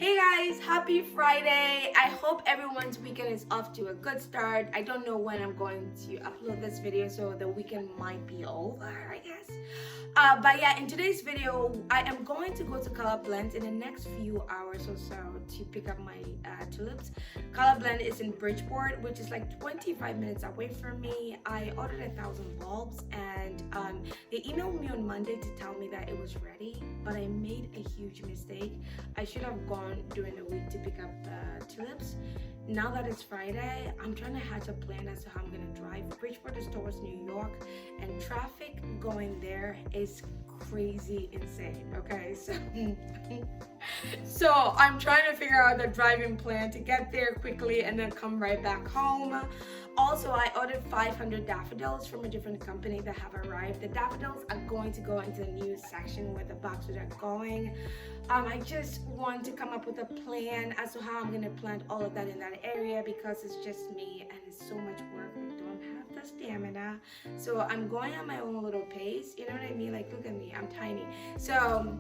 Hey guys, happy Friday. I hope everyone's weekend is off to a good start. I don't know when I'm going to upload this video, so the weekend might be over, I guess. But yeah, in today's video, I am going to go to Colorblends in the next few hours or so to pick up my tulips. Colorblend is in Bridgeport, which is like 25 minutes away from me. I ordered 1,000 bulbs and they emailed me on Monday to tell me that it was ready, but I made a huge mistake. I should have gone during the week to pick up the tulips. Now that it's Friday, I'm trying to hatch a plan as to how I'm gonna drive. Bridgeport is towards New York, and traffic going there is crazy insane, okay? So I'm trying to figure out the driving plan to get there quickly and then come right back home. Also, I ordered 500 daffodils from a different company that have arrived. The daffodils are going to go into the new section where the boxes are going. I just want to come up with a plan as to how I'm going to plant all of that in that area because it's just me and it's so much work. I don't have the stamina. So I'm going at my own little pace. You know what I mean? Like, look at me. I'm tiny. So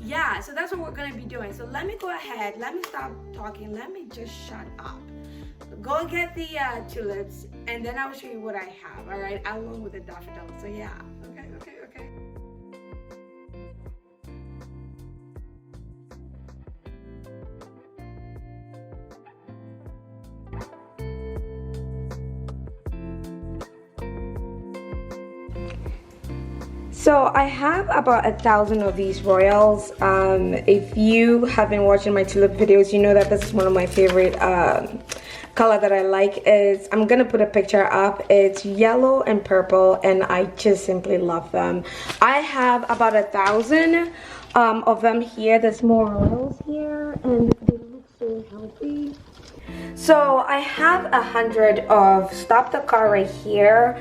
yeah, so that's what we're going to be doing. So let me go ahead. Let me stop talking. Let me just shut up. Go get the tulips, and then I'll show you what I have, all right, along with the daffodils. So yeah, okay. So I have about 1,000 of these royals. If you have been watching my tulip videos, you know that this is one of my favorite color that I like. Is I'm gonna put a picture up. It's yellow and purple, and I just simply love them. I have about 1,000 of them here. There's more royals here, and they look so healthy. So I have 100 of Stop the Car right here.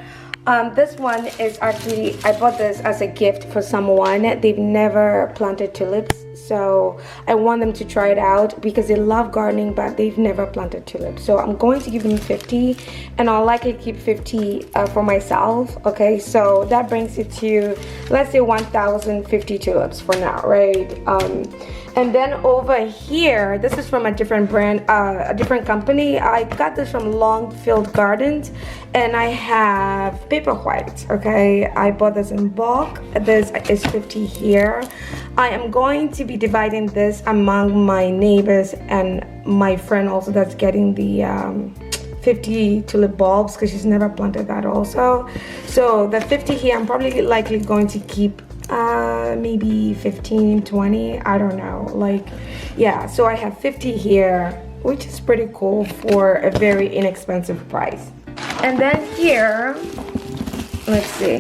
This one is actually, I bought this as a gift for someone. They've never planted tulips, so I want them to try it out because they love gardening, but they've never planted tulips. So I'm going to give them 50, and I'll likely keep 50 for myself. Okay, so that brings it to, let's say, 1,050 tulips for now, right? And then over here, this is from a different brand, a different company. I got this from Longfield Gardens, and I have paper whites, okay? I bought this in bulk. This is 50 here. I am going to be dividing this among my neighbors and my friend also that's getting the 50 tulip bulbs because she's never planted that also. So the 50 here, I'm probably likely going to keep maybe 15, 20, I don't know, like, yeah. So I have 50 here, which is pretty cool for a very inexpensive price. And then here, let's see,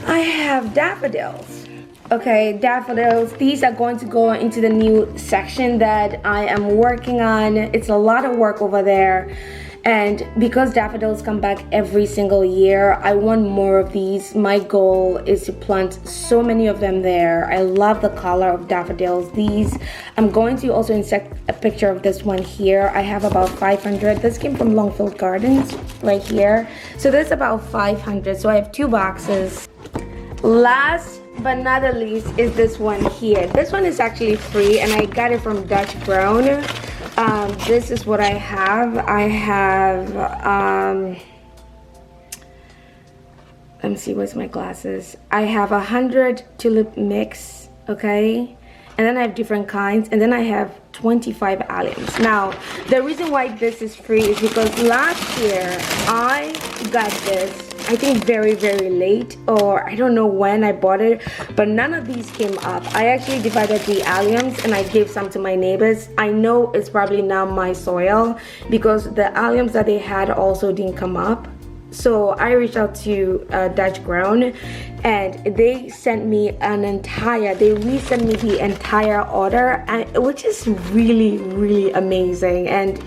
I have daffodils. Okay, daffodils, these are going to go into the new section that I am working on. It's a lot of work over there. And because daffodils come back every single year, I want more of these. My goal is to plant so many of them there. I love the color of daffodils. These, I'm going to also insert a picture of this one here. I have about 500. This came from Longfield Gardens right here. So there's about 500. So I have 2 boxes. Last but not the least is this one here. This one is actually free, and I got it from Dutch Brown. This is what I have. I have, let me see, where's my glasses? I have 100 tulip mix, okay? And then I have different kinds, and then I have 25 alliums. Now, the reason why this is free is because last year I got this, I think very late, or I don't know when I bought it, but none of these came up. I actually divided the alliums and I gave some to my neighbors. I know it's probably not my soil because the alliums that they had also didn't come up. So I reached out to Dutch Ground, and they sent me they resent me the entire order, which is really amazing. And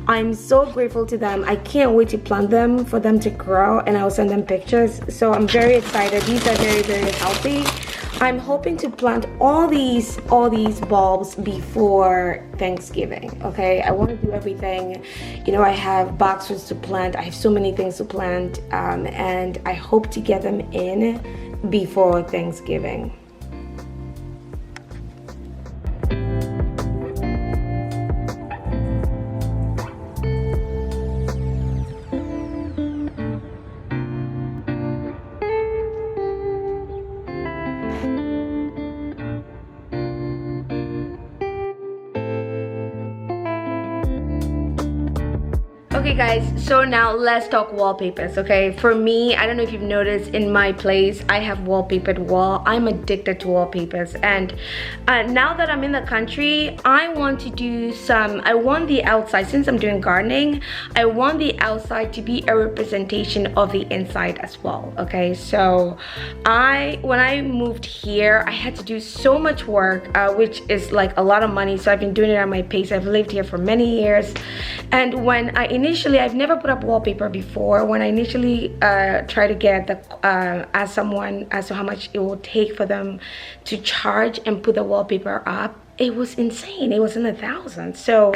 I'm so grateful to them. I can't wait to plant them for them to grow, and I'll send them pictures. So I'm very excited. These are very healthy. I'm hoping to plant all these bulbs before Thanksgiving. Okay, I want to do everything. You know, I have boxes to plant. I have so many things to plant, and I hope to get them in before Thanksgiving. Okay guys, so now let's talk wallpapers. Okay, for me, I don't know if you've noticed, in my place I have wallpapered wall. I'm addicted to wallpapers, and now that I'm in the country, I want to do I want the outside, since I'm doing gardening, I want the outside to be a representation of the inside as well. Okay, so when I moved here, I had to do so much work, which is like a lot of money, so I've been doing it at my pace. I've lived here for many years, and when I've never put up wallpaper before. When I initially tried to get ask someone as to how much it will take for them to charge and put the wallpaper up, it was insane. It was in the thousands. So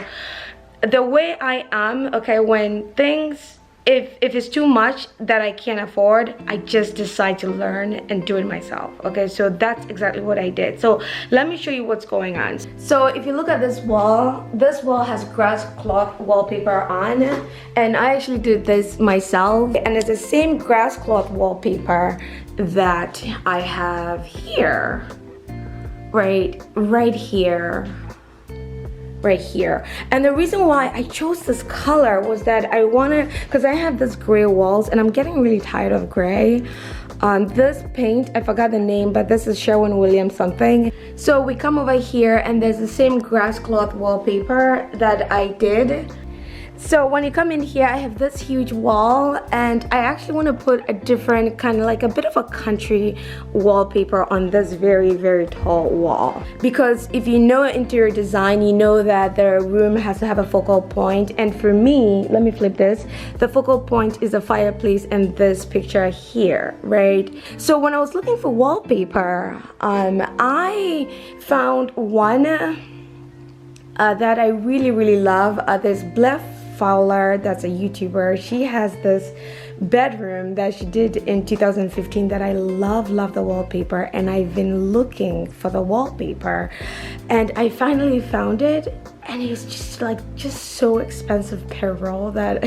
the way I am, okay, when things, if it's too much that I can't afford, I just decide to learn and do it myself. Okay, so that's exactly what I did. So let me show you what's going on. So if you look at this wall has grass cloth wallpaper on, and I actually did this myself, and it's the same grass cloth wallpaper that I have here, right here. Right here. And the reason why I chose this color was that I wanted, because I have this gray walls and I'm getting really tired of gray. This paint, I forgot the name, but this is Sherwin-Williams something. So we come over here and there's the same grass cloth wallpaper that I did. So when you come in here, I have this huge wall, and I actually want to put a different kind of like a bit of a country wallpaper on this very, very tall wall. Because if you know interior design, you know that the room has to have a focal point. And for me, let me flip this. The focal point is a fireplace and this picture here, right? So when I was looking for wallpaper, I found one that I really, really love. There's Blythe Fowler, that's a YouTuber. She has this bedroom that she did in 2015 that I love the wallpaper, and I've been looking for the wallpaper and I finally found it, and it's just so expensive per roll that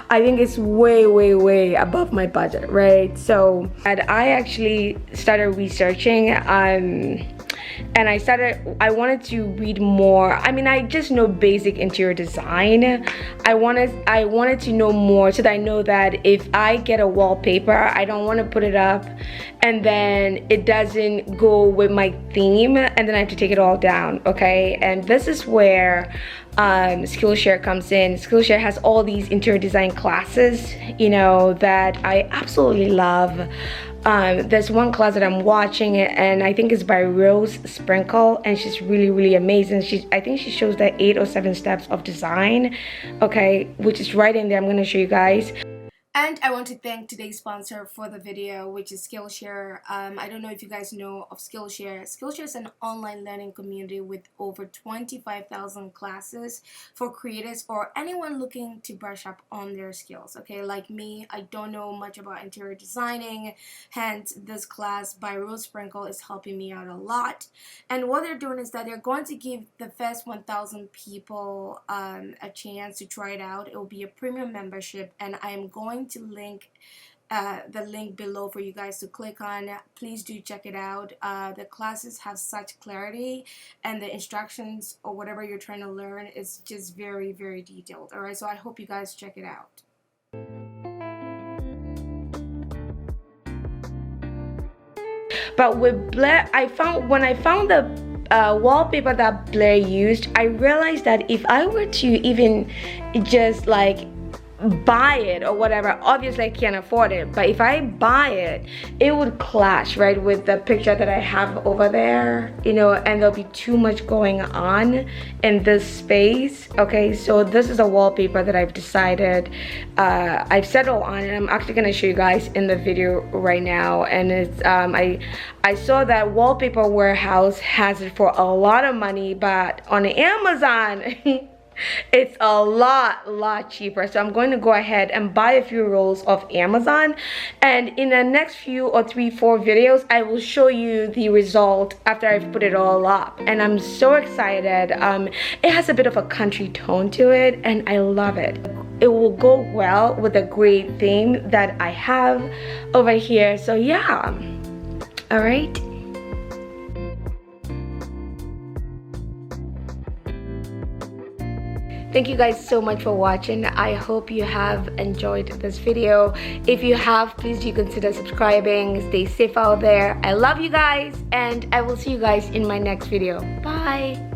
I think it's way above my budget, right? So I actually started researching and I wanted to read more. I mean, I just know basic interior design. I wanted to know more so that I know that if I get a wallpaper, I don't want to put it up and then it doesn't go with my theme and then I have to take it all down, okay? And this is where Skillshare comes in. Skillshare has all these interior design classes, you know, that I absolutely love. There's one class that I'm watching, and I think it's by Rose Sprinkle, and she's really amazing. I think she shows the 8 or 7 steps of design, okay, which is right in there. I'm going to show you guys. And I want to thank today's sponsor for the video, which is Skillshare. I don't know if you guys know of Skillshare. Skillshare is an online learning community with over 25,000 classes for creators or anyone looking to brush up on their skills. Okay, like me, I don't know much about interior designing, hence this class by Rose Sprinkle is helping me out a lot. And what they're doing is that they're going to give the first 1,000 people a chance to try it out. It will be a premium membership, and I am going to link the link below for you guys to click on. Please do check it out. The classes have such clarity, and the instructions or whatever you're trying to learn is just very detailed. All right, so I hope you guys check it out. But with Blair, when I found the wallpaper that Blair used, I realized that if I were to even just like buy it or whatever, obviously I can't afford it, but if I buy it, it would clash, right, with the picture that I have over there, you know, and there'll be too much going on in this space. Okay, so this is a wallpaper that I've decided I've settled on, and I'm actually going to show you guys in the video right now. And it's I saw that Wallpaper Warehouse has it for a lot of money, but on Amazon it's a lot cheaper. So I'm going to go ahead and buy a few rolls of Amazon, and in the next few or 3-4 videos I will show you the result after I've put it all up. And I'm so excited. It has a bit of a country tone to it, and I love it. It will go well with the gray theme that I have over here. So yeah, all right. Thank you guys so much for watching. I hope you have enjoyed this video. If you have, please do consider subscribing. Stay safe out there. I love you guys, and I will see you guys in my next video. Bye.